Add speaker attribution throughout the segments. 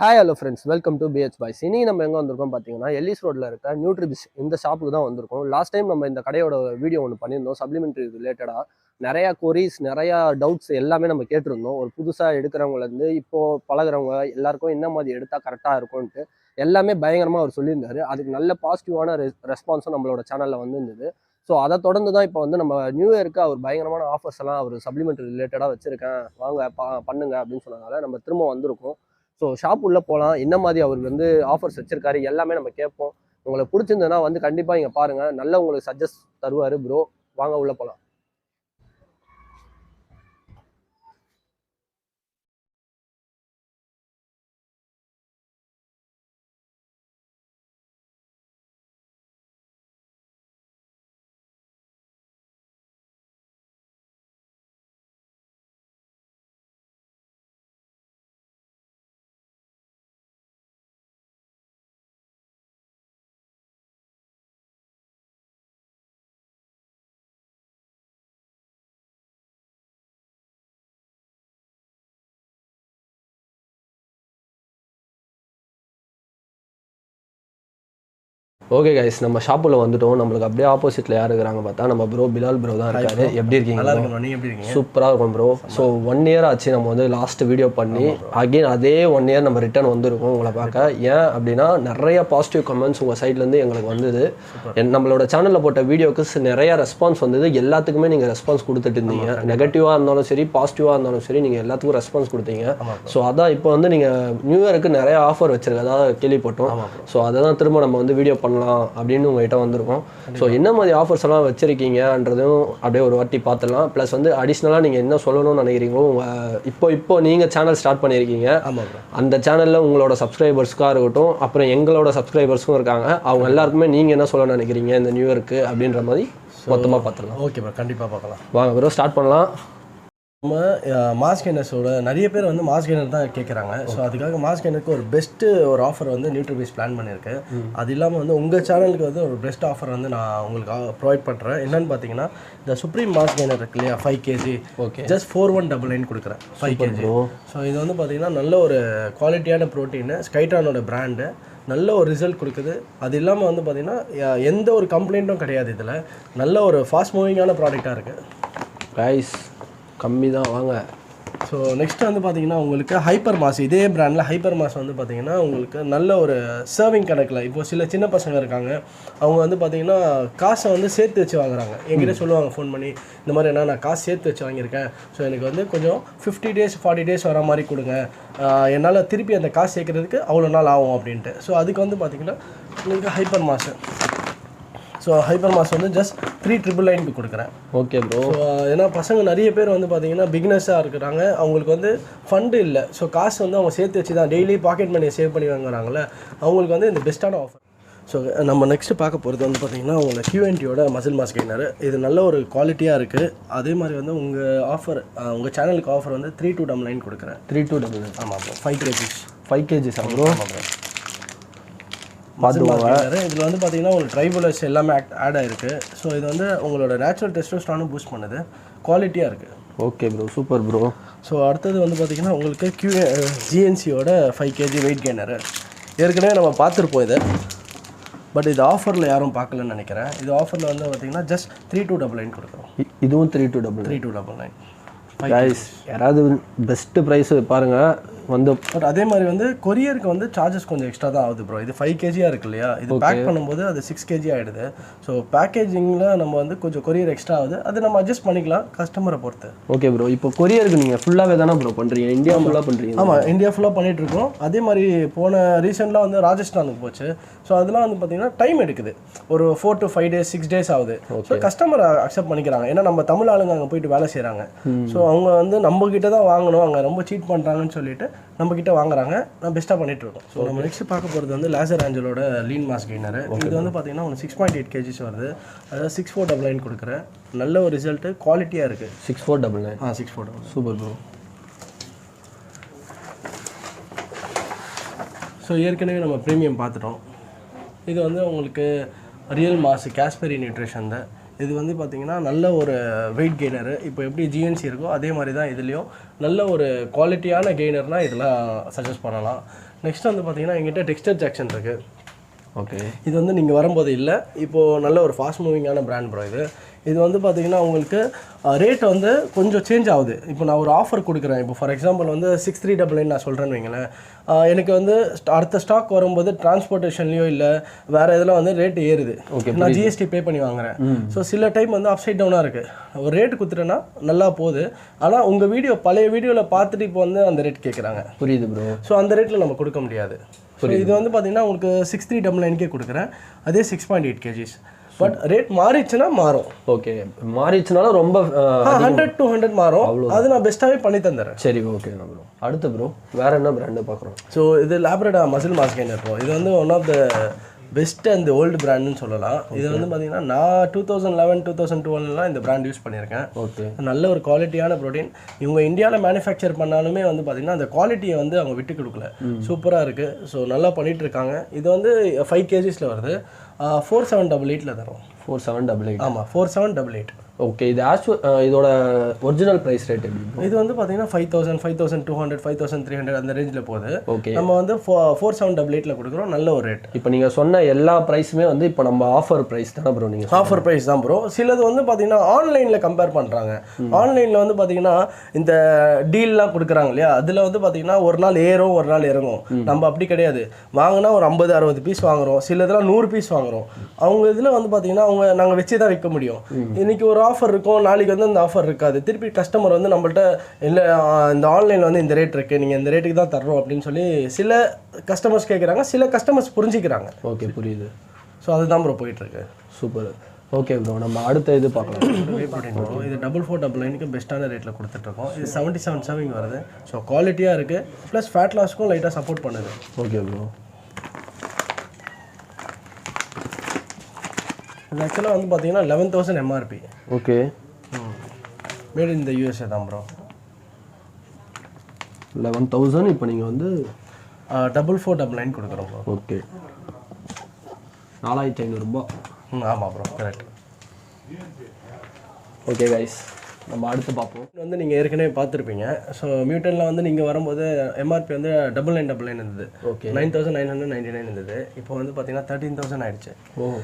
Speaker 1: Hi hello friends, welcome to boyz. இன்னைக்கு நம்ம எங்க வந்திருக்கோம் பாத்தீங்கன்னா எல்லிஸ் ரோட்ல இருக்க NUTRI BEAST இந்த ஷாப்புக்கு தான் வந்திருக்கோம். லாஸ்ட் டைம் நம்ம இந்த கடையோட வீடியோ ஒன்று பண்ணியிருந்தோம் சப்ளிமெண்ட்ரி ரிலேட்டடா. நிறைய கொரீஸ் நிறைய டவுட்ஸ் எல்லாமே நம்ம கேட்டிருந்தோம். ஒரு புதுசா எடுக்கிறவங்கல இருந்து இப்போ பழகுறவங்க எல்லாருக்கும் என்ன மாதிரி எடுத்தா கரெக்டா இருக்கும்ட்டு எல்லாமே பயங்கரமா அவர் சொல்லியிருந்தாரு. அதுக்கு நல்ல பாசிட்டிவான ரெஸ்பான்ஸும் நம்மளோட சேனல்ல வந்திருந்தது. ஸோ அதை தொடர்ந்து தான் இப்போ வந்து நம்ம நியூ இயருக்கு அவர் பயங்கரமான ஆஃபர்ஸ் எல்லாம் அவர் சப்ளிமெண்ட்ரி ரிலேட்டடாக வச்சிருக்கேன் வாங்க பண்ணுங்க அப்படின்னு சொன்னதால நம்ம திரும்ப வந்திருக்கோம். ஸோ ஷாப் உள்ளே போகலாம், என்ன மாதிரி அவர் வந்து ஆஃபர்ஸ் வச்சிருக்காரு எல்லாமே நம்ம கேட்போம். உங்களுக்கு பிடிச்சிருந்ததுன்னா வந்து கண்டிப்பாக இங்கே பாருங்கள், நல்ல உங்களுக்கு சஜஸ்ட் தருவார் ப்ரோ. வாங்க உள்ளே போகலாம். ஓகே கைஸ், நம்ம ஷாப்புல வந்துட்டோம். நம்மளுக்கு அப்படியே ஆப்போசிட்ல யார் இருக்காங்க பார்த்தா நம்ம ப்ரோ பிலால் ப்ரோ தான் இருக்காரு. எப்படி இருக்கீங்க?
Speaker 2: நல்லா இருக்கேன். நீங்க எப்படி இருக்கீங்க?
Speaker 1: சூப்பராக இருக்கும் ப்ரோ. ஸோ 1 இயர் ஆச்சு நம்ம வந்து லாஸ்ட் வீடியோ பண்ணி. அகெயின் அதே 1 இயர் நம்ம ரிட்டர்ன் வந்திருக்கோம் உங்களை பார்க்க. ஏன் அப்படின்னா நிறைய பாசிட்டிவ் கமெண்ட்ஸ் உங்கள் சைட்லேருந்து எங்களுக்கு வந்தது. நம்மளோட சேனலில் போட்ட வீடியோக்கு நிறைய ரெஸ்பான்ஸ் வந்தது. எல்லாத்துக்குமே நீங்கள் ரெஸ்பான்ஸ் கொடுத்துட்டு இருந்தீங்க. நெகட்டிவாக இருந்தாலும் சரி பாசிட்டிவாக இருந்தாலும் சரி நீங்கள் எல்லாத்துக்கும் ரெஸ்பான்ஸ் கொடுத்தீங்க. ஸோ அதான் இப்போ வந்து நீங்கள் நியூ இயருக்கு நிறைய ஆஃபர் வச்சிருக்கதா கேள்விப்பட்டோம். ஸோ அதை தான் திரும்ப நம்ம வந்து வீடியோ பண்ணலாம் அப்படின்னு உங்ககிட்ட வந்திருக்கோம். ஸோ என்ன மாதிரி ஆஃபர்ஸ் எல்லாம் வச்சிருக்கீங்கன்றதும் அப்படியே ஒரு வாட்டி பார்த்துடலாம். ப்ளஸ் வந்து அடிஷ்னலாக நீங்கள் என்ன சொல்லணும்னு நினைக்கிறீங்களோ இப்போ நீங்கள் சேனல் ஸ்டார்ட் பண்ணியிருக்கீங்க. அந்த சேனலில் உங்களோட சப்ஸ்கிரைபர்ஸ்க்காக இருக்கட்டும், அப்புறம் எங்களோட சப்ஸ்கிரைபர்ஸும் இருக்காங்க, அவங்க எல்லாருக்குமே நீங்கள் என்ன சொல்ல நினைக்கிறீங்க இந்த நியூ இயருக்கு அப்படின்ற மாதிரி மொத்தமாக பார்த்துடலாம்.
Speaker 2: ஓகே ப்ரோ, கண்டிப்பாக பார்க்கலாம்.
Speaker 1: வாங்க ப்ரோ ஸ்டார்ட் பண்ணலாம்.
Speaker 2: நம்ம மாஸ் கெய்னர்ஸோட நிறைய பேர் வந்து மாஸ் கெய்னர் தான் கேட்குறாங்க. ஸோ அதுக்காக மாஸ் கெய்னருக்கு ஒரு பெஸ்ட்டு ஒரு ஆஃபர் வந்து நியூட்ரி பீஸ்ட் பிளான் பண்ணியிருக்கேன். அது இல்லாமல் வந்து உங்கள் சேனலுக்கு வந்து ஒரு பெஸ்ட் ஆஃபர் வந்து நான் உங்களுக்கு ப்ரொவைட் பண்ணுறேன். என்னென்னு பார்த்தீங்கன்னா இந்த சுப்ரீம் மாஸ் கெய்னர் இருக்கு இல்லையா, 5 kg
Speaker 1: ஓகே
Speaker 2: ஜஸ்ட் 4199 கொடுக்குறேன் 5 kg. ஸோ இது வந்து பார்த்தீங்கன்னா நல்ல ஒரு குவாலிட்டியான ப்ரோட்டீனு, ஸ்கைட்ரானோட பிராண்டு, நல்ல ஒரு ரிசல்ட் கொடுக்குது. அது இல்லாமல் வந்து பார்த்திங்கன்னா எந்த ஒரு கம்ப்ளைண்ட்டும் கிடையாது. இதில் நல்ல ஒரு ஃபாஸ்ட் மூவிங்கான ப்ராடக்டாக இருக்குது.
Speaker 1: ப்ரைஸ் கம்மி தான், வாங்க.
Speaker 2: ஸோ நெக்ஸ்ட் வந்து பார்த்தீங்கன்னா உங்களுக்கு ஹைப்பர் மாஸ், இதே பிராண்டில் ஹைப்பர் மாஸ் வந்து பார்த்தீங்கன்னா உங்களுக்கு நல்ல ஒரு சர்விங் கணக்கில். இப்போ சில சின்ன பசங்க இருக்காங்க, அவங்க வந்து பார்த்தீங்கன்னா காசை வந்து சேர்த்து வச்சு வாங்குறாங்க. என்கிட்ட சொல்லுவாங்க ஃபோன் பண்ணி, இந்த மாதிரி என்ன நான் காசு சேர்த்து வச்சு வாங்கியிருக்கேன், ஸோ எனக்கு வந்து கொஞ்சம் 50 days 40 days வர மாதிரி கொடுங்க, என்னால் திருப்பி அந்த காசு சேர்க்குறதுக்கு அவ்வளோ நாள் ஆகும் அப்படின்ட்டு. ஸோ அதுக்கு வந்து பார்த்தீங்கன்னா உங்களுக்கு hyper mass, so hyper mass வந்து ஜஸ்ட் 3999 கொடுக்குறேன்.
Speaker 1: Okay bro.
Speaker 2: ஸோ ஏன்னா பசங்க நிறைய பேர் வந்து பார்த்தீங்கன்னா பிகினர்ஸாக இருக்கிறாங்க, அவங்களுக்கு வந்து ஃபண்டு இல்லை. ஸோ காசு வந்து அவங்க சேர்த்து வச்சு தான் டெய்லி பாக்கெட் மணியை சேவ் பண்ணி வாங்குறாங்களே, அவங்களுக்கு வந்து இந்த பெஸ்ட்டான ஆஃபர். ஸோ நம்ம நெக்ஸ்ட்டு பார்க்க போகிறது வந்து பார்த்தீங்கன்னா உங்களை QNTயோட மசில் மாஸ் கெய்னர். இது நல்ல ஒரு குவாலிட்டியாக இருக்குது. அதே மாதிரி வந்து உங்கள் ஆஃபர், உங்கள் சேனலுக்கு ஆஃபர் வந்து 3299 கொடுக்குறேன்.
Speaker 1: 3299.
Speaker 2: ஆமாம் bro. 5 kg
Speaker 1: 5 kg sir bro.
Speaker 2: இதில் வந்து பார்த்தீங்கன்னா உங்களுக்கு ட்ரைபுலஸ் எல்லாமே ஆட் ஆகிருக்கு. ஸோ இது வந்து உங்களோட நேச்சுரல் டெஸ்டோஸ்டெரானும் பூஸ்ட் பண்ணுது, குவாலிட்டியாக இருக்குது.
Speaker 1: Okay bro, super bro.
Speaker 2: So அடுத்தது வந்து பார்த்தீங்கன்னா உங்களுக்கு GNCயோட 5 kg வெயிட் கெய்னர். ஏற்கனவே நம்ம பார்த்துருப்போம் இதை, பட் இது ஆஃபரில் யாரும் பார்க்கலன்னு நினைக்கிறேன். இது ஆஃபரில் வந்து பார்த்தீங்கன்னா ஜஸ்ட் 3299 கொடுக்குறோம்.
Speaker 1: இதுவும் 3299. ப்ரைஸ் யாராவது பெஸ்ட்டு ப்ரைஸ் பாருங்கள் வந்து.
Speaker 2: பட் அதே மாதிரி வந்து கொரியருக்கு வந்து சார்ஜஸ் கொஞ்சம் எக்ஸ்ட்ரா தான் ஆகுது ப்ரோ. இது 5 kg இருக்கு இல்லையா, இது பேக் பண்ணும்போது அது 6 kg ஆகிடுது. ஸோ பேக்கேஜிங்கில் நம்ம வந்து கொஞ்சம் கொரியர் எக்ஸ்ட்ரா ஆகுது, அது நம்ம அட்ஜஸ்ட் பண்ணிக்கலாம் கஸ்டமரை பொறுத்து.
Speaker 1: Okay bro. இப்போ கொரியருக்கு நீங்கள் ஃபுல்லாகவே தானே ப்ரோ பண்ணுறீங்க? இந்தியா ஃபுல்லாக பண்ணுறீங்க?
Speaker 2: ஆமாம், இந்தியா ஃபுல்லாக பண்ணிகிட்ருக்கோம். அதே மாதிரி போன ரீசெண்டாக வந்து ராஜஸ்தானுக்கு போச்சு. ஸோ அதெல்லாம் வந்து பார்த்திங்கன்னா டைம் எடுக்குது, ஒரு 4 to 5 days 6 days ஆகுது. ஸோ கஸ்டமர் அக்செப்ட் பண்ணிக்கிறாங்க, ஏன்னா நம்ம தமிழ் ஆளுங்க அங்கே போயிட்டு வேலை செய்கிறாங்க. ஸோ அவங்க வந்து நம்மக்கிட்ட தான் வாங்கணும், அங்கே ரொம்ப சீட் பண்ணுறாங்கன்னு சொல்லிட்டு நம்மக்கிட்ட வாங்குறாங்க. நான் பெஸ்ட்டாக பண்ணிகிட்ருக்கோம். ஸோ நம்ம நெக்ஸ்ட் பார்க்க போகிறது வந்து லேசர் ஆஞ்சலோட லீன் மாஸ் கெய்னர். இது வந்து பார்த்தீங்கன்னா உங்களுக்கு 6.8 kg வருது. அதாவது 6499 கொடுக்குறேன். நல்ல ஒரு ரிசல்ட்டு, குவாலிட்டியாக இருக்குது.
Speaker 1: 6499.
Speaker 2: 6499.
Speaker 1: Super bro.
Speaker 2: ஸோ ஏற்கனவே நம்ம ப்ரீமியம் பார்த்துட்டோம். இது வந்து உங்களுக்கு ரியல் மாஸ் காஸ்பெரி நியூட்ரிஷன் தான். இது வந்து பார்த்திங்கன்னா நல்ல ஒரு வெயிட் கெய்னரு. இப்போ எப்படி GNC இருக்கோ அதே மாதிரி தான் இதுலேயும் நல்ல ஒரு குவாலிட்டியான கெய்னர்னால் இதெல்லாம் சஜஸ்ட் பண்ணலாம். நெக்ஸ்ட் வந்து பார்த்தீங்கன்னா எங்கிட்ட டெக்ஸ்டர் ஜாக்சன் இருக்குது.
Speaker 1: ஓகே,
Speaker 2: இது வந்து நீங்கள் வரும்போது இல்லை, இப்போது நல்ல ஒரு ஃபாஸ்ட் மூவிங்கான பிராண்ட் ப்ரோ. இது வந்து பார்த்தீங்கன்னா உங்களுக்கு ரேட் வந்து கொஞ்சம் சேஞ்ச் ஆகுது. இப்போ நான் ஒரு ஆஃபர் கொடுக்குறேன். இப்போ ஃபார் எக்ஸாம்பிள் வந்து 6399 நான் சொல்கிறேன்னு வைங்களேன். எனக்கு வந்து அடுத்த ஸ்டாக் வரும்போது டிரான்ஸ்போர்ட்டேஷன்லையோ இல்லை வேறு இதில் வந்து ரேட் ஏறுது. ஓகே, நான் ஜிஎஸ்டி பே பண்ணி வாங்குறேன். ஸோ சில டைம் வந்து அப்சைட் டவுனாக இருக்குது. ஒரு ரேட் கொடுத்துட்டேன்னா நல்லா போகுது, ஆனால் உங்கள் வீடியோ பழைய வீடியோவில் பார்த்துட்டு இப்போ வந்து அந்த ரேட் கேட்குறாங்க.
Speaker 1: புரியுது ப்ரோ.
Speaker 2: ஸோ அந்த ரேட்டில் நம்ம கொடுக்க முடியாது. ஸோ இது வந்து பார்த்தீங்கன்னா உங்களுக்கு 6399 கொடுக்குறேன், அதே 6.8 kgs. பட் ரேட் மாறிச்சுன்னா மாறும்.
Speaker 1: ஓகே, மாறிச்சுனாலும் ரொம்ப
Speaker 2: 100 to 100 மாறும். அது நான் பெஸ்ட்டாகவே பண்ணி தந்துடுறேன்.
Speaker 1: சரி, ஓகே ப்ரோ. அடுத்து ப்ரோ வேறு என்ன பிராண்டு பார்க்குறோம்?
Speaker 2: ஸோ இது Labrada muscle mass gainer pro. இது வந்து one of the best and old பிராண்டுன்னு சொல்லலாம். இது வந்து பார்த்தீங்கன்னா நான் 2011 2012 இந்த பிராண்ட் யூஸ் பண்ணியிருக்கேன்.
Speaker 1: ஓகே, நல்ல
Speaker 2: ஒரு குவாலிட்டியான ப்ரோட்டீன். இவங்க இந்தியாவில் மேனுஃபேக்சர் பண்ணாலுமே வந்து பார்த்தீங்கன்னா அந்த குவாலிட்டியை வந்து அவங்க விட்டு கொடுக்கல. சூப்பராக இருக்குது. ஸோ நல்லா பண்ணிகிட்டு இருக்காங்க. இது வந்து 5 kgsல வருது. 4788 தரும்.
Speaker 1: 4788.
Speaker 2: ஆமாம், 4788.
Speaker 1: ஓகே, இது இதோட ஒரிஜினல் ப்ரைஸ் ரேட் எப்படி?
Speaker 2: இது வந்து பார்த்தீங்கன்னா 5000 5200 5300 அந்த ரேஞ்சில் போகுது.
Speaker 1: ஓகே,
Speaker 2: நம்ம வந்து 4788 கொடுக்குறோம். நல்ல ஒரு ரேட்.
Speaker 1: இப்போ நீங்கள் சொன்ன எல்லா ப்ரைஸுமே வந்து இப்போ நம்ம ஆஃபர் ப்ரைஸ் தானே ப்ரோ? நீங்கள்
Speaker 2: ஆஃபர் ப்ரைஸ் தான் ப்ரோ. சிலது வந்து பார்த்தீங்கன்னா ஆன்லைனில் கம்பேர் பண்ணுறாங்க. ஆன்லைனில் வந்து பார்த்தீங்கன்னா இந்த டீல்லாம் கொடுக்குறாங்க இல்லையா, அதில் வந்து பார்த்தீங்கன்னா ஒரு நாள் ஏறும் ஒரு நாள் இறங்கும். நம்ம அப்படி கிடையாது. வாங்கினா ஒரு 50-60 பீஸ் வாங்குறோம், சில இதெல்லாம் 100 பீஸ் வாங்குறோம். அவங்க இதில் வந்து பார்த்தீங்கன்னா நாங்கள் வச்சு தான் விற்க முடியும். இன்னைக்கு ஒரு ஆஃபர் இருக்கும், நாளைக்கு வந்து அந்த ஆஃபர் இருக்காது. திருப்பி கஸ்டமர் வந்து நம்மள்ட்ட இல்லை இந்த ஆன்லைனில் வந்து இந்த ரேட் இருக்குது, நீங்கள் இந்த ரேட்டுக்கு தான் தர்றோம் அப்படின்னு சொல்லி சில கஸ்டமர்ஸ் கேட்குறாங்க, சில கஸ்டமர்ஸ் புரிஞ்சிக்கிறாங்க.
Speaker 1: ஓகே, புரியுது.
Speaker 2: ஸோ அதுதான் ப்ரோ போயிட்டுருக்கு.
Speaker 1: சூப்பர். ஓகே ப்ரோ, நம்ம அடுத்த இது பார்க்கலாம்.
Speaker 2: இது 4499 பெஸ்ட்டான ரேட்டில் கொடுத்துட்ருக்கோம். இது 77 சர்விங் வருது. ஸோ குவாலிட்டியாக இருக்குது, ப்ளஸ் ஃபேட் லாஸ்க்கும் லைட்டாக சப்போர்ட் பண்ணுது.
Speaker 1: Okay bro.
Speaker 2: இது ஆக்சுவலாக வந்து பார்த்தீங்கன்னா 11,000 MRP.
Speaker 1: Okay,
Speaker 2: made in the USA தான் ப்ரோ.
Speaker 1: 11,000. இப்போ நீங்கள் வந்து
Speaker 2: 4499 கொடுக்குறோம் ப்ரோ.
Speaker 1: ஓகே, 4500
Speaker 2: ஆமாம் ப்ரோ, கரெக்ட்.
Speaker 1: ஓகே கைஸ், நம்ம அடுத்து பார்ப்போம்.
Speaker 2: வந்து நீங்கள் ஏற்கனவே பார்த்துருப்பீங்க. ஸோ மியூட்டனில் வந்து நீங்கள் வரும்போது MRP வந்து 9999 இருந்தது. ஓகே, 9999 இருந்தது. இப்போ வந்து பார்த்தீங்கன்னா 13,000 ஆயிடுச்சு.
Speaker 1: ஓ,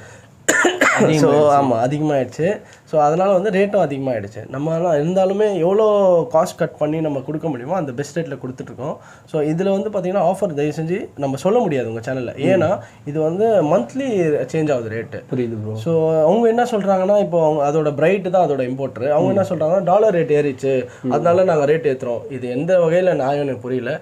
Speaker 2: ஸோ ஆமாம், அதிகமாகிடுச்சு. ஸோ அதனால் வந்து ரேட்டும் அதிகமாகிடுச்சு. நம்மளாம் இருந்தாலுமே எவ்வளோ காஸ்ட் கட் பண்ணி நம்ம கொடுக்க முடியுமோ அந்த பெஸ்ட் ரேட்டில் கொடுத்துட்ருக்கோம். ஸோ இதில் வந்து பார்த்தீங்கன்னா ஆஃபர் தயவு செஞ்சு நம்ம சொல்ல முடியாது உங்கள் சேனலில். ஏன்னா இது வந்து மந்த்லி சேஞ்ச் ஆகுது ரேட்டு.
Speaker 1: புரியுது ப்ரோ.
Speaker 2: ஸோ அவங்க என்ன சொல்கிறாங்கன்னா, இப்போ அவங்க அதோட பிரைட்டு தான் அதோட இம்போர்ட்ரு. அவங்க என்ன சொல்கிறாங்கன்னா டாலர் ரேட் ஏறிச்சு, அதனால நாங்கள் ரேட் ஏற்றுறோம். இது எந்த வகையில் நான் எனக்கு புரியல.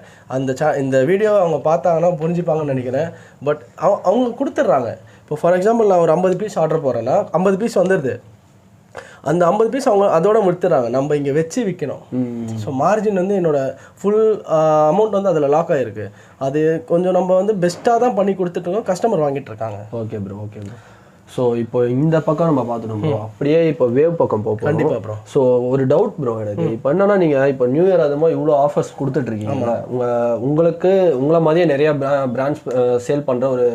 Speaker 2: இந்த வீடியோ அவங்க பார்த்தாங்கன்னா புரிஞ்சுப்பாங்கன்னு நினைக்கிறேன். பட் அவங்க கொடுத்துட்றாங்க. இப்போ ஃபார் எக்ஸாம்பிள் நான் ஒரு 50 பீஸ் ஆர்டர் போகிறேன்னா 50 பீஸ் வந்துடுது. அந்த 50 பீஸ் அவங்க அதோட முடித்துறாங்க. நம்ம இங்கே வச்சு விற்கணும். ஸோ மார்ஜின் வந்து என்னோட ஃபுல் அமௌண்ட் வந்து அதில் லாக் ஆகிருக்கு. அது கொஞ்சம் நம்ம வந்து பெஸ்ட்டாக தான் பண்ணி கொடுத்துட்ருக்கோம், கஸ்டமர் வாங்கிட்டு இருக்காங்க.
Speaker 1: Okay bro, okay bro. So இப்போ இந்த பக்கம் நம்ம பார்த்துட்டோம் ப்ரோ. அப்படியே இப்போ வேவ் பக்கம் போகும்.
Speaker 2: கண்டிப்பாக ப்ரோ.
Speaker 1: ஸோ ஒரு டவுட் ப்ரோ எனக்கு. இப்போ என்னன்னா, நீங்கள் இப்போ நியூ இயர் அது மாதிரி இவ்வளோ ஆஃபர்ஸ் கொடுத்துட்ருக்கீங்களா? உங்களை மாதிரியே நிறையா பிராண்ட்ஸ் சேல் பண்ணுற ஒரு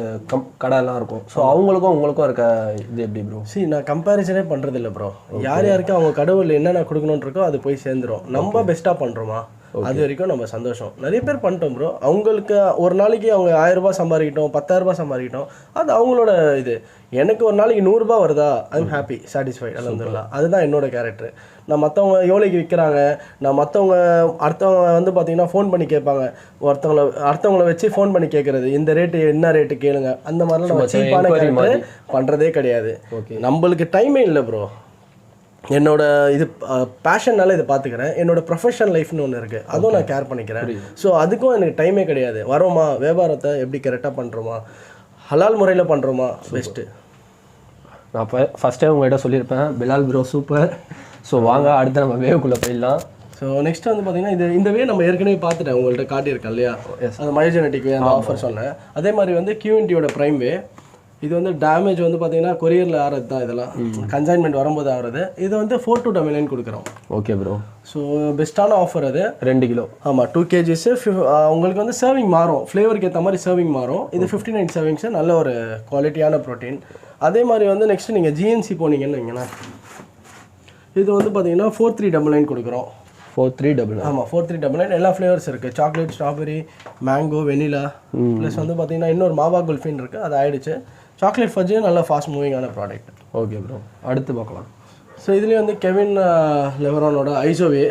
Speaker 1: கடையெல்லாம் இருக்கும். ஸோ உங்களுக்கும் இருக்க இது எப்படி ப்ரோ?
Speaker 2: நான் கம்பேரிசனே பண்ணுறது இல்லை ப்ரோ. யாருக்கு அவங்க கடவுள் என்னென்ன கொடுக்கணுன்னு இருக்கோ அது போய் சேர்ந்துடும். நம்ம பெஸ்ட்டாக பண்ணுறோமா அது வரைக்கும் நம்ம சந்தோஷம். நிறைய பேர் பண்ணிட்டோம் ப்ரோ. அவங்களுக்கு ஒரு நாளைக்கு அவங்க 1000 ரூபாய் சம்பாதிக்கிட்டோம், 10,000 ரூபாய் சம்பாதிக்கிட்டோம், அது அவங்களோட இது. எனக்கு ஒரு நாளைக்கு 100 ரூபாய் வருதா, ஐம் ஹாப்பி, சாட்டிஸ்ஃபைட், அல்ஹம்துலில்லாஹ். அதுதான் என்னோட கேரக்டர். நான் மற்றவங்க எவ்வளோக்கு விற்கிறாங்க, நான் அடுத்தவங்க வந்து பார்த்தீங்கன்னா ஃபோன் பண்ணி கேட்பாங்க. அடுத்தவங்கள வச்சு ஃபோன் பண்ணி கேட்குறது, இந்த ரேட்டு என்ன ரேட்டு கேளுங்க, அந்த மாதிரிலாம் நம்ம சீப்பான கேரக்டர் பண்ணுறதே கிடையாது. நம்மளுக்கு டைமே இல்லை ப்ரோ. என்னோட இது பேஷன்னால இதை பார்த்துக்கிறேன். என்னோட ப்ரொஃபஷனல் லைஃப்னு ஒன்று இருக்குது, அதுவும் நான் கேர் பண்ணிக்கிறேன். ஸோ அதுக்கும் எனக்கு டைமே கிடையாது. வரோமா, வியாபாரத்தை எப்படி கரெக்டாக பண்ணுறோமா, ஹலால் முறையில் பண்ணுறோமா, பெஸ்ட்டு.
Speaker 1: நான் ஃபஸ்ட்டே உங்கள்கிட்ட சொல்லியிருப்பேன், பிலால் ப்ரோ சூப்பர். ஸோ வாங்க அடுத்து நம்ம வேவுக்குள்ளே போயிடலாம்.
Speaker 2: ஸோ நெக்ஸ்ட் வந்து பார்த்தீங்கன்னா இந்த வே நம்ம ஏற்கனவே பார்த்துட்டேன், உங்கள்கிட்ட காட்டியிருக்கேன் இல்லையா, அந்த மயோஜெனட்டிக் வே அந்த ஆஃபர் சொன்னேன். அதே மாதிரி வந்து QNTயோட ப்ரைம் வே. இது வந்து டேமேஜ் வந்து பார்த்தீங்கன்னா கொரியரில் ஆகிறது தான், இதெல்லாம் கன்சைன்மெண்ட் வரும்போது ஆகிறது. இது வந்து 4299 கொடுக்குறோம்.
Speaker 1: Okay bro.
Speaker 2: ஸோ பெஸ்ட்டான ஆஃபர் அது.
Speaker 1: 2 கிலோ.
Speaker 2: ஆமாம், 2 kgs. உங்களுக்கு வந்து சர்விங் மாறும், ஃப்ளேவருக்கு ஏற்ற மாதிரி சர்விங் மாறும். இது 59 சர்விங்ஸு, நல்ல ஒரு குவாலிட்டியான ப்ரோட்டீன். அதே மாதிரி வந்து நெக்ஸ்ட்டு நீங்கள் GNC போனீங்கன்னு வைங்களேன், இது வந்து பார்த்தீங்கன்னா 4399 கொடுக்குறோம்.
Speaker 1: 4399.
Speaker 2: ஆமாம் 4399 எல்லா ஃப்ளேவர்ஸ் இருக்குது. Chocolate, strawberry, mango, vanilla plus வந்து பார்த்தீங்கன்னா இன்னொரு மாவா குல்ஃபின்னு இருக்குது, அது ஆயிடுச்சு. சாக்லேட் ஃபஜ்ஜு நல்லா ஃபாஸ்ட் மூவிங்கான ப்ராடக்ட்.
Speaker 1: ஓகே ப்ரோ, அடுத்து பார்க்கலாம்.
Speaker 2: ஸோ இதுலேயே வந்து கெவின் லெவரானோட ஐசோவே,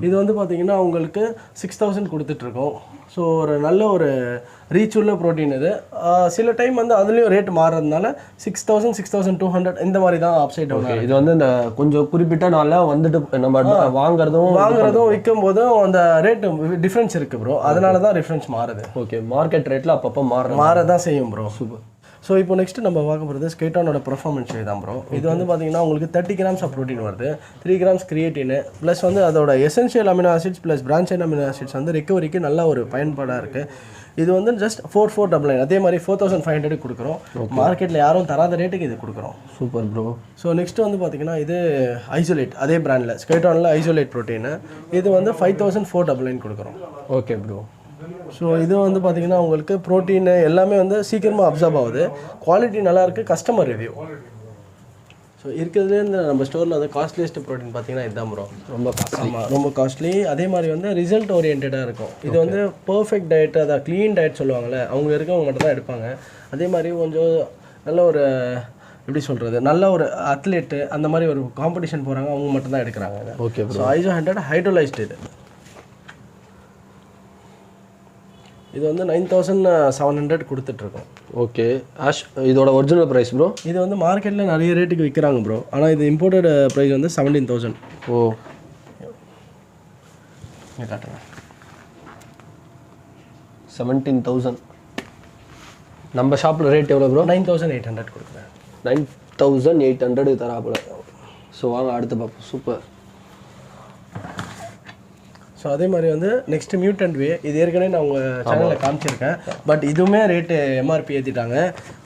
Speaker 2: இது வந்து பார்த்தீங்கன்னா உங்களுக்கு 6000 கொடுத்துட்ருக்கோம். ஸோ ஒரு நல்ல ஒரு ரீச் உள்ள ப்ரோட்டீன் இது. சில டைம் வந்து அதுலேயும் ரேட் மாறுறதுனால 6000 6200 இந்த மாதிரி தான் அப்சைட் டவுன்.
Speaker 1: இது வந்து இந்த கொஞ்சம் குறிப்பிட்ட நாளில் வந்துட்டு நம்ம வாங்குறதும்
Speaker 2: விற்கும் போதும் அந்த ரேட் டிஃப்ரென்ஸ் இருக்குது ப்ரோ, அதனால தான் டிஃப்ரென்ஸ் மாறுது.
Speaker 1: ஓகே, மார்க்கெட் ரேட்டில் அப்பப்போ
Speaker 2: மாறதான் செய்யும் ப்ரோ. சூப்பர். ஸோ இப்போ நெக்ஸ்ட் நம்ம பார்க்க போகிறது ஸ்கேட்டானோட பெர்ஃபார்மன்ஸ் தான் ப்ரோ. இது வந்து பார்த்தீங்கன்னா உங்களுக்கு 30 grams ஆஃப் ப்ரோட்டீன் வருது, 3 grams கிரியேட்டின் ப்ளஸ் வந்து அதோட essential amino acids plus branch chain amino acids வந்து ரெக்கவரிக்கு நல்ல ஒரு பயன்பாடாக இருக்குது. இது வந்து ஜஸ்ட் 4499, அதே மாதிரி 4500 கொடுக்குறோம். மார்க்கெட்டில் யாரும் தராத ரேட்டுக்கு இது கொடுக்குறோம்.
Speaker 1: Super bro.
Speaker 2: ஸோ நெக்ஸ்ட் வந்து பார்த்தீங்கன்னா இது ஐசோலேட், அதே பிராண்டில் ஸ்கேட்டானில் ஐசோலேட் ப்ரோட்டீன், இது வந்து 5499 கொடுக்குறோம்.
Speaker 1: Okay bro.
Speaker 2: ஸோ இது வந்து பார்த்தீங்கன்னா உங்களுக்கு ப்ரோட்டீன் எல்லாமே வந்து சீக்கிரமாக அப்சர்வ் ஆகுது, குவாலிட்டி நல்லாயிருக்கு, கஸ்டமர் ரிவ்யூ. ஸோ இருக்கிறதுலே இந்த நம்ம ஸ்டோரில் வந்து காஸ்ட்லியஸ்ட் ப்ரோட்டீன் பார்த்தீங்கன்னா இதுதான் ப்ரோ. ரொம்ப காஸ்ட்லி, அதே மாதிரி வந்து ரிசல்ட் ஓரியன்டாக இருக்கும். இது வந்து பர்ஃபெக்ட் டயட், அதான் க்ளீன் டயட் சொல்லுவாங்கள்ல, அவங்க இருக்கவங்க மட்டும் தான் எடுப்பாங்க. அதே மாதிரி கொஞ்சம் நல்ல ஒரு எப்படி சொல்கிறது, நல்ல ஒரு அத்லெட்டு அந்த மாதிரி ஒரு காம்படிஷன் போகிறாங்க, அவங்க மட்டும் தான் எடுக்கிறாங்க.
Speaker 1: ஓகே.
Speaker 2: ஸோ ஐசோ 100 ஹைட்ரோலைஸ்டு இது வந்து 9700 கொடுத்துட்ருக்கோம்.
Speaker 1: ஓகே. இதோட ஒரிஜினல் ப்ரைஸ் ப்ரோ?
Speaker 2: இது வந்து மார்க்கெட்டில் நிறைய ரேட்டுக்கு விற்கிறாங்க ப்ரோ, ஆனால் இது இம்போர்ட்டட் ப்ரைஸ் வந்து 17000.
Speaker 1: ஓ,
Speaker 2: காட்டுறேன்.
Speaker 1: 17000. நம்ம ஷாப்பில் ரேட் எவ்வளோ ப்ரோ?
Speaker 2: 9800 கொடுக்குறேன்.
Speaker 1: 9800 தராப்புல. ஸோ வாங்க அடுத்து பார்ப்போம். சூப்பர்.
Speaker 2: ஸோ அதே மாதிரி வந்து நெக்ஸ்ட் மியூட்டன்ட் வே, இது ஏற்கனவே நான் உங்கள் சேனலில் காமிச்சிருக்கேன். பட் இதுவுமே ரேட்டு எம்ஆர்பி ஏற்றிட்டாங்க.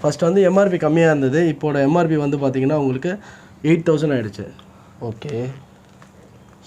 Speaker 2: ஃபஸ்ட்டு வந்து எம்ஆர்பி கம்மியாக இருந்தது, இப்போட எம்ஆர்பி வந்து பார்த்தீங்கன்னா உங்களுக்கு 8000 ஆகிடுச்சு.
Speaker 1: ஓகே.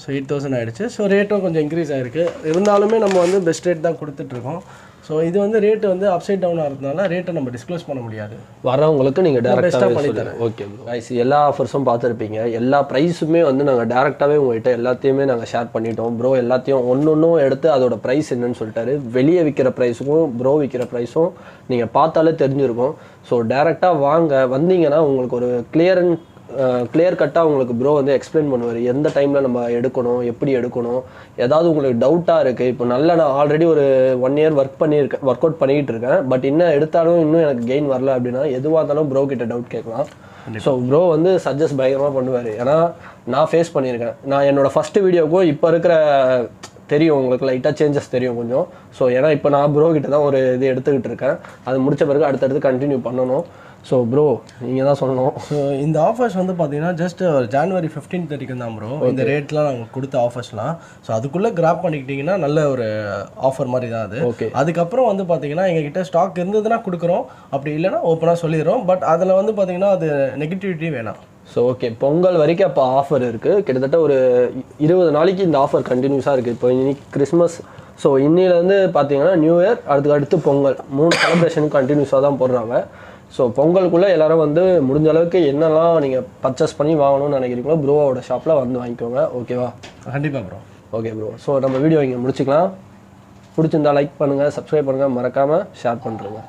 Speaker 2: ஸோ 8000 ஆகிடுச்சு. ஸோ ரேட்டும் கொஞ்சம் இன்க்ரீஸ் ஆகிருக்கு, இருந்தாலுமே நம்ம வந்து பெஸ்ட் ரேட் தான் கொடுத்துட்ருக்கோம். ஸோ இது வந்து ரேட்டு வந்து அப்சைட் டவுன் ஆகிறதுனால ரேட்டை நம்ம டிஸ்க்ளோஸ் பண்ண முடியாது,
Speaker 1: வரவங்களுக்கு நீங்கள் டேரெக்டாக
Speaker 2: பண்ணி தரேன்.
Speaker 1: Okay bro. கைஸ், எல்லா ஆஃபர்ஸும் பார்த்துருப்பீங்க, எல்லா ப்ரைஸுமே வந்து நாங்கள் டேரெக்டாகவே உங்கள்கிட்ட எல்லாத்தையுமே நாங்கள் ஷேர் பண்ணிட்டோம். ப்ரோ எல்லாத்தையும் ஒன்றும் எடுத்து அதோட ப்ரைஸ் என்னன்னு சொல்லிட்டாரு. வெளியே விற்கிற ப்ரைஸுக்கும் ப்ரோ விற்கிற ப்ரைஸும் நீங்கள் பார்த்தாலே தெரிஞ்சிருக்கும். ஸோ டேரெக்டாக வந்தீங்கன்னா உங்களுக்கு ஒரு கிளியர் கட்டாக உங்களுக்கு ப்ரோ வந்து எக்ஸ்பிளைன் பண்ணுவார், எந்த டைமில் நம்ம எடுக்கணும், எப்படி எடுக்கணும். ஏதாவது உங்களுக்கு டவுட்டாக இருக்குது, இப்போ நான் ஆல்ரெடி ஒரு 1 year ஒர்க் அவுட் பண்ணிக்கிட்டு இருக்கேன், பட் இன்னும் எடுத்தாலும் இன்னும் எனக்கு கெயின் வரல அப்படின்னா எதுவாக இருந்தாலும் ப்ரோ கிட்ட டவுட் கேட்கலாம். ஸோ ப்ரோ வந்து சஜஸ்ட் பயங்கரமாக பண்ணுவார். ஏன்னா நான் ஃபேஸ் பண்ணியிருக்கேன். நான் என்னோட ஃபஸ்ட்டு வீடியோக்கும் இப்போ இருக்கிற தெரியும், உங்களுக்கு லைட்டாக சேஞ்சஸ் தெரியும் கொஞ்சம். ஸோ ஏன்னா இப்போ நான் ப்ரோ கிட்ட தான் ஒரு இது எடுத்துக்கிட்டு இருக்கேன், அது முடித்த பிறகு அடுத்தடுத்து கண்டினியூ பண்ணணும். ஸோ ப்ரோ நீங்கள் தான் சொல்லணும்.
Speaker 2: ஸோ இந்த ஆஃபர்ஸ் வந்து பார்த்தீங்கன்னா ஜஸ்ட் ஜனவரி 15 வரைக்கும் தான் ப்ரோ இந்த ரேட்லாம் நாங்கள் கொடுத்த ஆஃபர்ஸ்லாம். ஸோ அதுக்குள்ளே கிராப் பண்ணிக்கிட்டிங்கன்னா நல்ல ஒரு ஆஃபர் மாதிரி தான் அது.
Speaker 1: ஓகே.
Speaker 2: அதுக்கப்புறம் வந்து பார்த்தீங்கன்னா எங்ககிட்ட ஸ்டாக் இருந்ததுன்னா கொடுக்குறோம், அப்படி இல்லைன்னா ஓப்பனாக சொல்லிடுறோம். பட் அதில் வந்து பார்த்தீங்கன்னா அது நெகட்டிவிட்டி வேணாம்.
Speaker 1: ஸோ ஓகே, பொங்கல் வரைக்கும் அப்போ ஆஃபர் இருக்குது. கிட்டத்தட்ட ஒரு 20 நாளைக்கு இந்த ஆஃபர் கண்டினியூஸாக இருக்குது. இப்போ இன்னைக்கு கிறிஸ்மஸ், ஸோ இன்னிலேருந்து பார்த்தீங்கன்னா நியூ இயர், அடுத்து பொங்கல், 3 செலிப்ரேஷனுக்கு கண்டினியூஸாக தான் போடுறாங்க. ஸோ பொங்கலுக்குள்ளே எல்லோரும் வந்து முடிஞ்ச அளவுக்கு என்னெல்லாம் நீங்கள் பர்ச்சேஸ் பண்ணி வாங்கணும்னு நினைக்கிறீங்களோ ப்ரோவோட ஷாப்பில் வந்து வாங்கிக்கோங்க. ஓகேவா?
Speaker 2: கண்டிப்பாக ப்ரோ.
Speaker 1: Okay bro. ஸோ நம்ம வீடியோ இங்கே முடிச்சுக்கலாம். பிடிச்சிருந்தா லைக் பண்ணுங்கள், சப்ஸ்கிரைப் பண்ணுங்கள், மறக்காமல் ஷேர் பண்ணுறேங்க.